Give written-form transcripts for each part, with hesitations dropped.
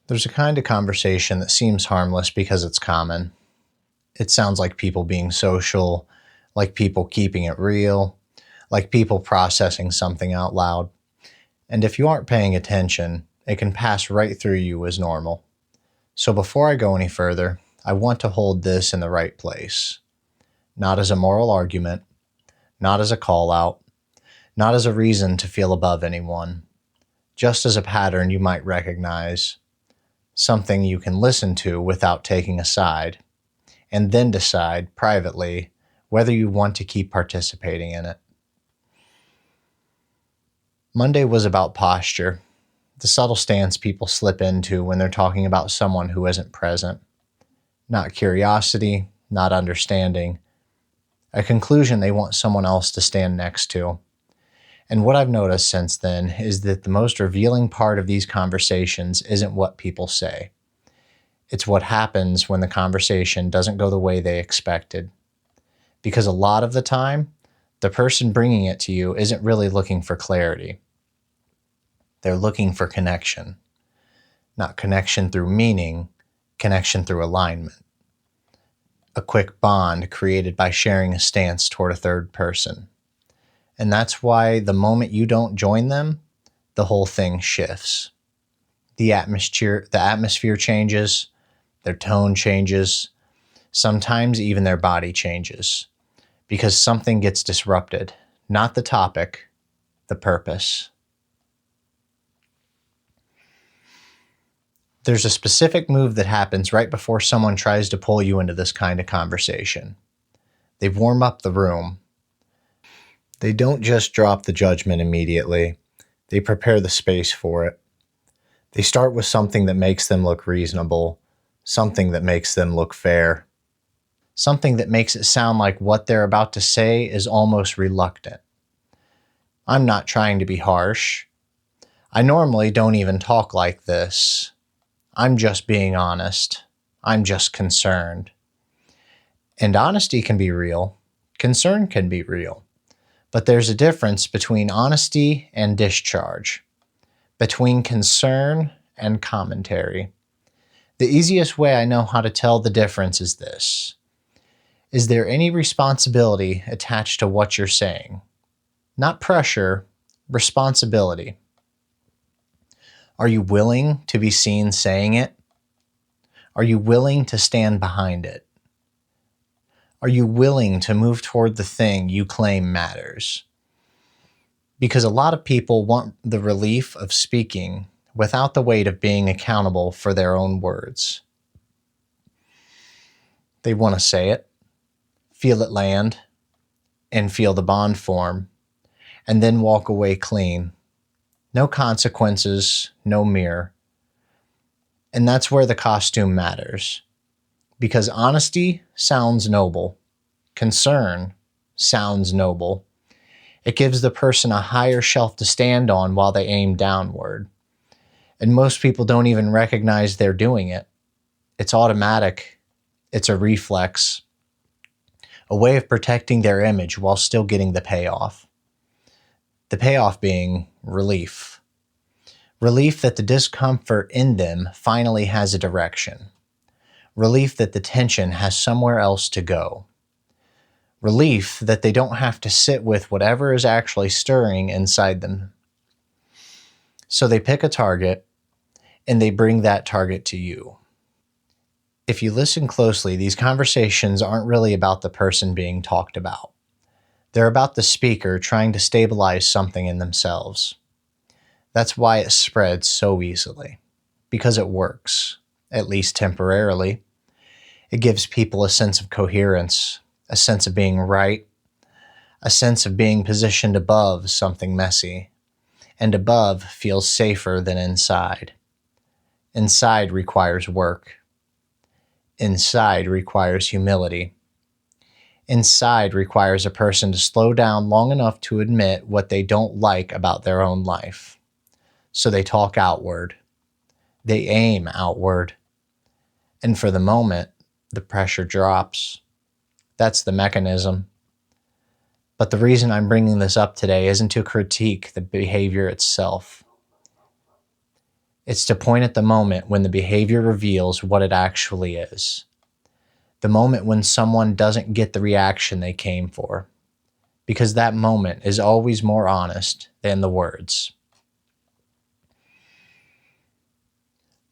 There's a kind of conversation that seems harmless because it's common. It sounds like people being social, like people keeping it real, like people processing something out loud. And if you aren't paying attention, it can pass right through you as normal. So before I go any further, I want to hold this in the right place. Not as a moral argument, not as a call out, not as a reason to feel above anyone, just as a pattern you might recognize, something you can listen to without taking a side, and then decide privately whether you want to keep participating in it. Monday was about posture, the subtle stance people slip into when they're talking about someone who isn't present. Not curiosity, not understanding, a conclusion they want someone else to stand next to. And what I've noticed since then is that the most revealing part of these conversations isn't what people say. It's what happens when the conversation doesn't go the way they expected. Because a lot of the time, the person bringing it to you isn't really looking for clarity. They're looking for connection. Not connection through meaning, connection through alignment. A quick bond created by sharing a stance toward a third person. And that's why the moment you don't join them, the whole thing shifts. The atmosphere changes, their tone changes, sometimes even their body changes, because something gets disrupted, not the topic, the purpose. There's a specific move that happens right before someone tries to pull you into this kind of conversation. They warm up the room. They don't just drop the judgment immediately. They prepare the space for it. They start with something that makes them look reasonable, something that makes them look fair, something that makes it sound like what they're about to say is almost reluctant. I'm not trying to be harsh. I normally don't even talk like this. I'm just being honest. I'm just concerned. And honesty can be real. Concern can be real. But there's a difference between honesty and discharge, between concern and commentary. The easiest way I know how to tell the difference is this. Is there any responsibility attached to what you're saying? Not pressure, responsibility. Are you willing to be seen saying it? Are you willing to stand behind it? Are you willing to move toward the thing you claim matters? Because a lot of people want the relief of speaking without the weight of being accountable for their own words. They want to say it, feel it land, and feel the bond form, and then walk away clean. No consequences, no mirror. And that's where the costume matters. Because honesty sounds noble. Concern sounds noble. It gives the person a higher shelf to stand on while they aim downward. And most people don't even recognize they're doing it. It's automatic. It's a reflex. A way of protecting their image while still getting the payoff. The payoff being relief. Relief that the discomfort in them finally has a direction. Relief that the tension has somewhere else to go. Relief that they don't have to sit with whatever is actually stirring inside them. So they pick a target, and they bring that target to you. If you listen closely, these conversations aren't really about the person being talked about. They're about the speaker trying to stabilize something in themselves. That's why it spreads so easily. Because it works, at least temporarily. It gives people a sense of coherence, a sense of being right, a sense of being positioned above something messy. And above feels safer than inside. Inside requires work. Inside requires humility. Inside requires a person to slow down long enough to admit what they don't like about their own life. So they talk outward. They aim outward. And for the moment, the pressure drops. That's the mechanism. But the reason I'm bringing this up today isn't to critique the behavior itself. It's to point at the moment when the behavior reveals what it actually is. The moment when someone doesn't get the reaction they came for. Because that moment is always more honest than the words.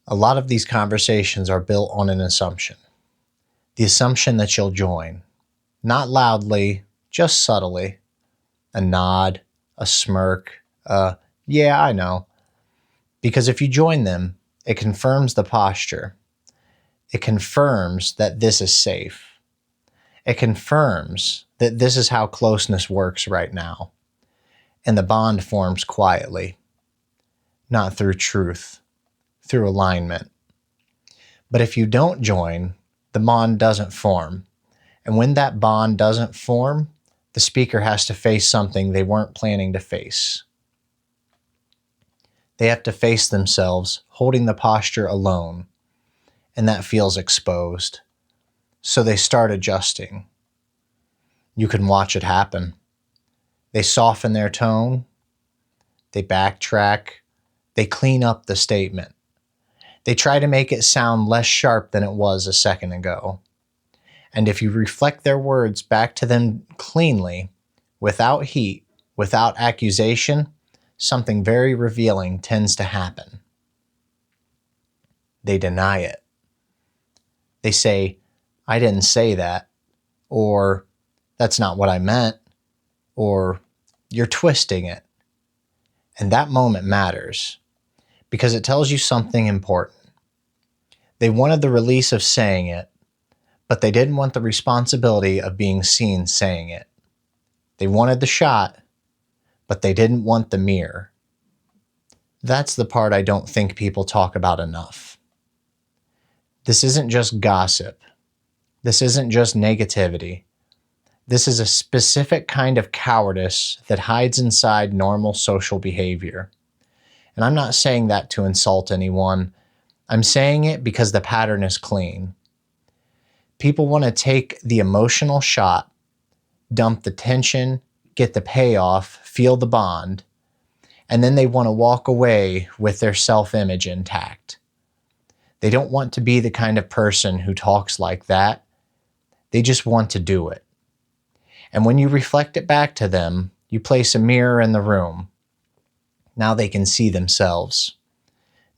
A lot of these conversations are built on an assumption. The assumption that you'll join. Not loudly, just subtly. A nod, a smirk, yeah, I know. Because if you join them, it confirms the posture. It confirms that this is safe. It confirms that this is how closeness works right now. And the bond forms quietly, not through truth, through alignment. But if you don't join, the bond doesn't form. And when that bond doesn't form, the speaker has to face something they weren't planning to face. They have to face themselves holding the posture alone, and that feels exposed. So they start adjusting. You can watch it happen. They soften their tone. They backtrack. They clean up the statement. They try to make it sound less sharp than it was a second ago. And if you reflect their words back to them cleanly, without heat, without accusation, something very revealing tends to happen. They deny it. They say, I didn't say that, or that's not what I meant, or you're twisting it. And that moment matters because it tells you something important. They wanted the release of saying it, but they didn't want the responsibility of being seen saying it. They wanted the shot, but they didn't want the mirror. That's the part I don't think people talk about enough. This isn't just gossip. This isn't just negativity. This is a specific kind of cowardice that hides inside normal social behavior. And I'm not saying that to insult anyone. I'm saying it because the pattern is clean. People want to take the emotional shot, dump the tension, get the payoff, feel the bond, and then they want to walk away with their self-image intact. They don't want to be the kind of person who talks like that. They just want to do it. And when you reflect it back to them, you place a mirror in the room. Now they can see themselves.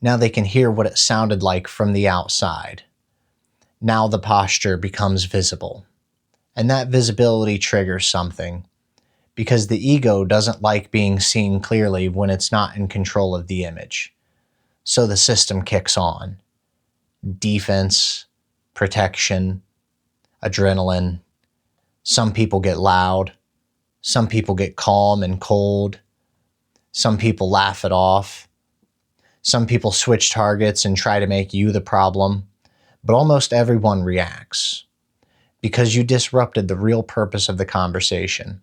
Now they can hear what it sounded like from the outside. Now the posture becomes visible. And that visibility triggers something. Because the ego doesn't like being seen clearly when it's not in control of the image. So the system kicks on. Defense, protection, adrenaline. Some people get loud. Some people get calm and cold. Some people laugh it off. Some people switch targets and try to make you the problem. But almost everyone reacts. Because you disrupted the real purpose of the conversation.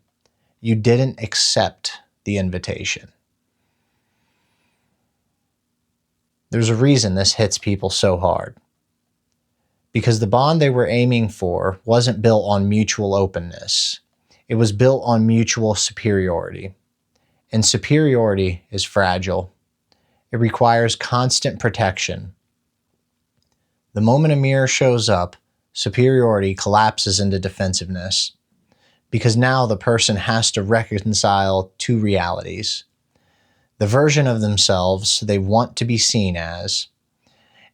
You didn't accept the invitation. There's a reason this hits people so hard. Because the bond they were aiming for wasn't built on mutual openness. It was built on mutual superiority. And superiority is fragile. It requires constant protection. The moment a mirror shows up, superiority collapses into defensiveness. Because now the person has to reconcile two realities. The version of themselves they want to be seen as,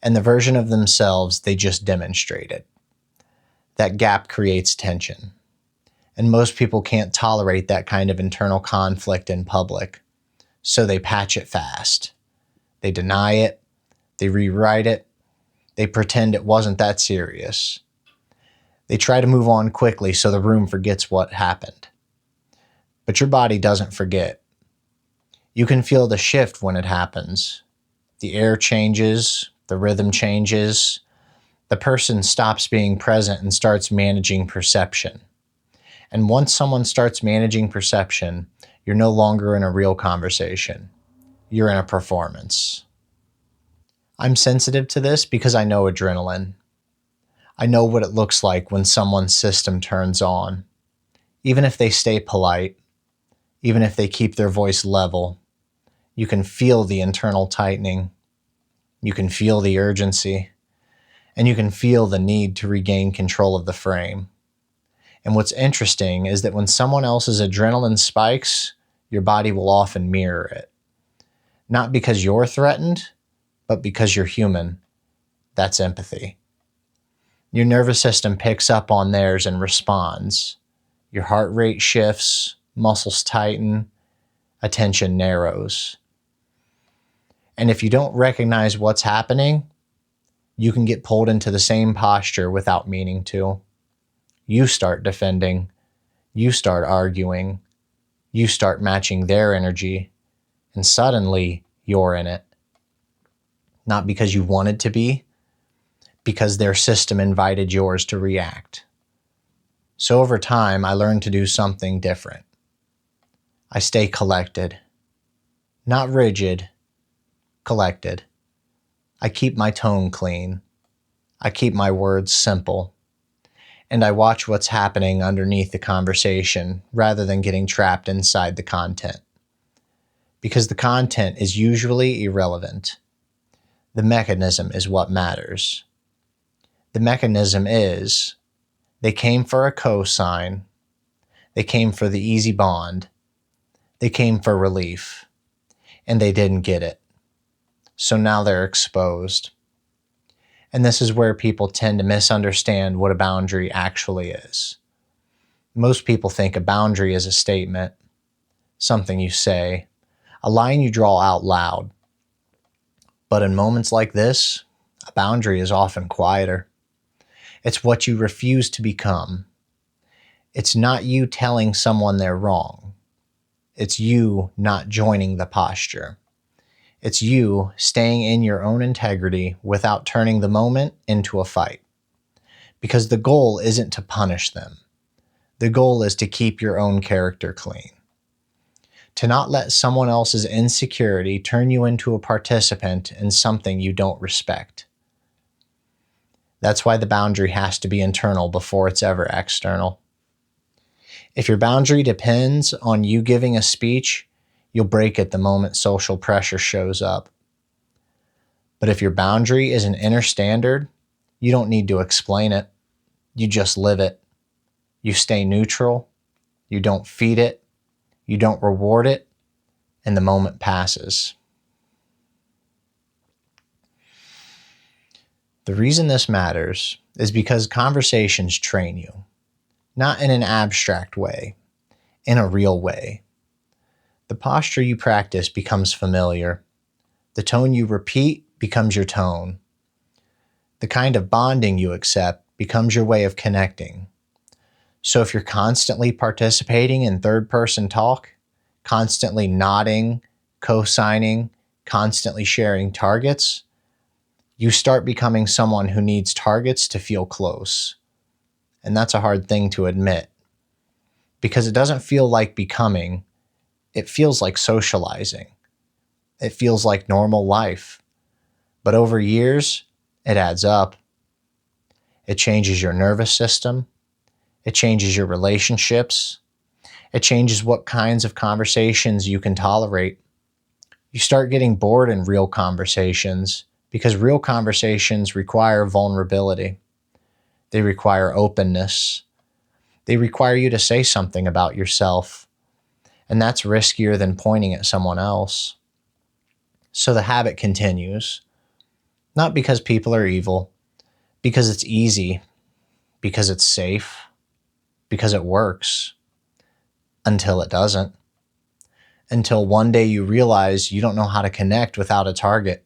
and the version of themselves they just demonstrated. That gap creates tension. And most people can't tolerate that kind of internal conflict in public. So they patch it fast. They deny it. They rewrite it. They pretend it wasn't that serious. They try to move on quickly so the room forgets what happened. But your body doesn't forget. You can feel the shift when it happens. The air changes, the rhythm changes. The person stops being present and starts managing perception. And once someone starts managing perception, you're no longer in a real conversation. You're in a performance. I'm sensitive to this because I know adrenaline. I know what it looks like when someone's system turns on. Even if they stay polite, even if they keep their voice level, you can feel the internal tightening. You can feel the urgency, and you can feel the need to regain control of the frame. And what's interesting is that when someone else's adrenaline spikes, your body will often mirror it. Not because you're threatened, but because you're human. That's empathy. Your nervous system picks up on theirs and responds. Your heart rate shifts, muscles tighten, attention narrows. And if you don't recognize what's happening, you can get pulled into the same posture without meaning to. You start defending, you start arguing, you start matching their energy, and suddenly you're in it. Not because you wanted to be, because their system invited yours to react. So over time, I learned to do something different. I stay collected. Not rigid, collected. I keep my tone clean. I keep my words simple. And I watch what's happening underneath the conversation rather than getting trapped inside the content. Because the content is usually irrelevant. The mechanism is what matters. The mechanism is, they came for a cosign. They came for the easy bond. They came for relief. And they didn't get it. So now they're exposed. And this is where people tend to misunderstand what a boundary actually is. Most people think a boundary is a statement, something you say, a line you draw out loud. But in moments like this, a boundary is often quieter. It's what you refuse to become. It's not you telling someone they're wrong. It's you not joining the posture. It's you staying in your own integrity without turning the moment into a fight. Because the goal isn't to punish them. The goal is to keep your own character clean. To not let someone else's insecurity turn you into a participant in something you don't respect. That's why the boundary has to be internal before it's ever external. If your boundary depends on you giving a speech, you'll break it the moment social pressure shows up. But if your boundary is an inner standard, you don't need to explain it. You just live it. You stay neutral. You don't feed it. You don't reward it. And the moment passes. The reason this matters is because conversations train you. Not in an abstract way, in a real way. The posture you practice becomes familiar. The tone you repeat becomes your tone. The kind of bonding you accept becomes your way of connecting. So if you're constantly participating in third-person talk, constantly nodding, co-signing, constantly sharing targets, you start becoming someone who needs targets to feel close. And that's a hard thing to admit. Because it doesn't feel like becoming, it feels like socializing. It feels like normal life. But over years, it adds up. It changes your nervous system. It changes your relationships. It changes what kinds of conversations you can tolerate. You start getting bored in real conversations because real conversations require vulnerability. They require openness. They require you to say something about yourself. And that's riskier than pointing at someone else. So the habit continues. Not because people are evil, because it's easy, because it's safe, because it works. Until it doesn't. Until one day you realize you don't know how to connect without a target.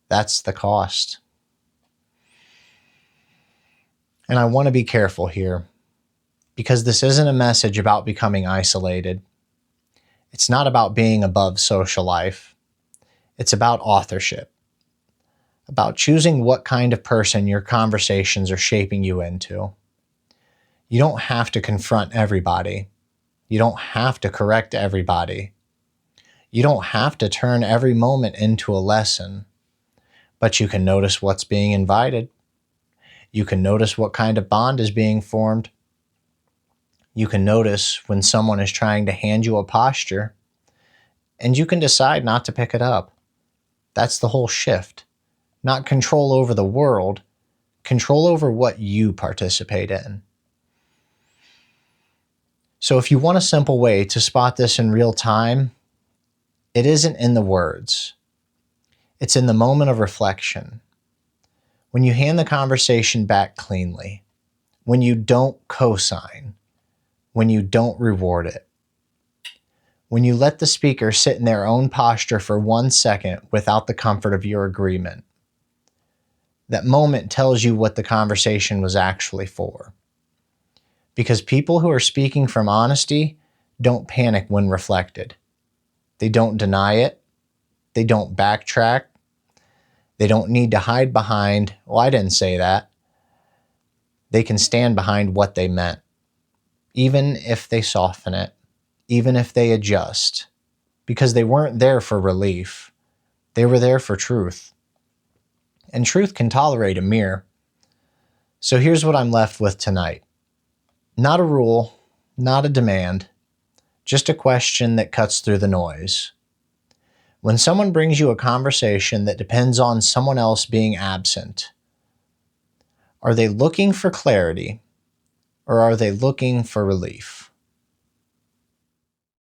That's the cost. And I want to be careful here, because this isn't a message about becoming isolated. It's not about being above social life. It's about authorship. About choosing what kind of person your conversations are shaping you into. You don't have to confront everybody. You don't have to correct everybody. You don't have to turn every moment into a lesson. But you can notice what's being invited. You can notice what kind of bond is being formed. You can notice when someone is trying to hand you a posture, and you can decide not to pick it up. That's the whole shift. Not control over the world, control over what you participate in. So if you want a simple way to spot this in real time, it isn't in the words. It's in the moment of reflection. When you hand the conversation back cleanly, when you don't co-sign, when you don't reward it, when you let the speaker sit in their own posture for 1 second without the comfort of your agreement. That moment tells you what the conversation was actually for. Because people who are speaking from honesty don't panic when reflected. They don't deny it. They don't backtrack. They don't need to hide behind, well, I didn't say that. They can stand behind what they meant, even if they soften it, even if they adjust, because they weren't there for relief. They were there for truth. And truth can tolerate a mirror. So here's what I'm left with tonight. Not a rule, not a demand, just a question that cuts through the noise. When someone brings you a conversation that depends on someone else being absent, are they looking for clarity or are they looking for relief?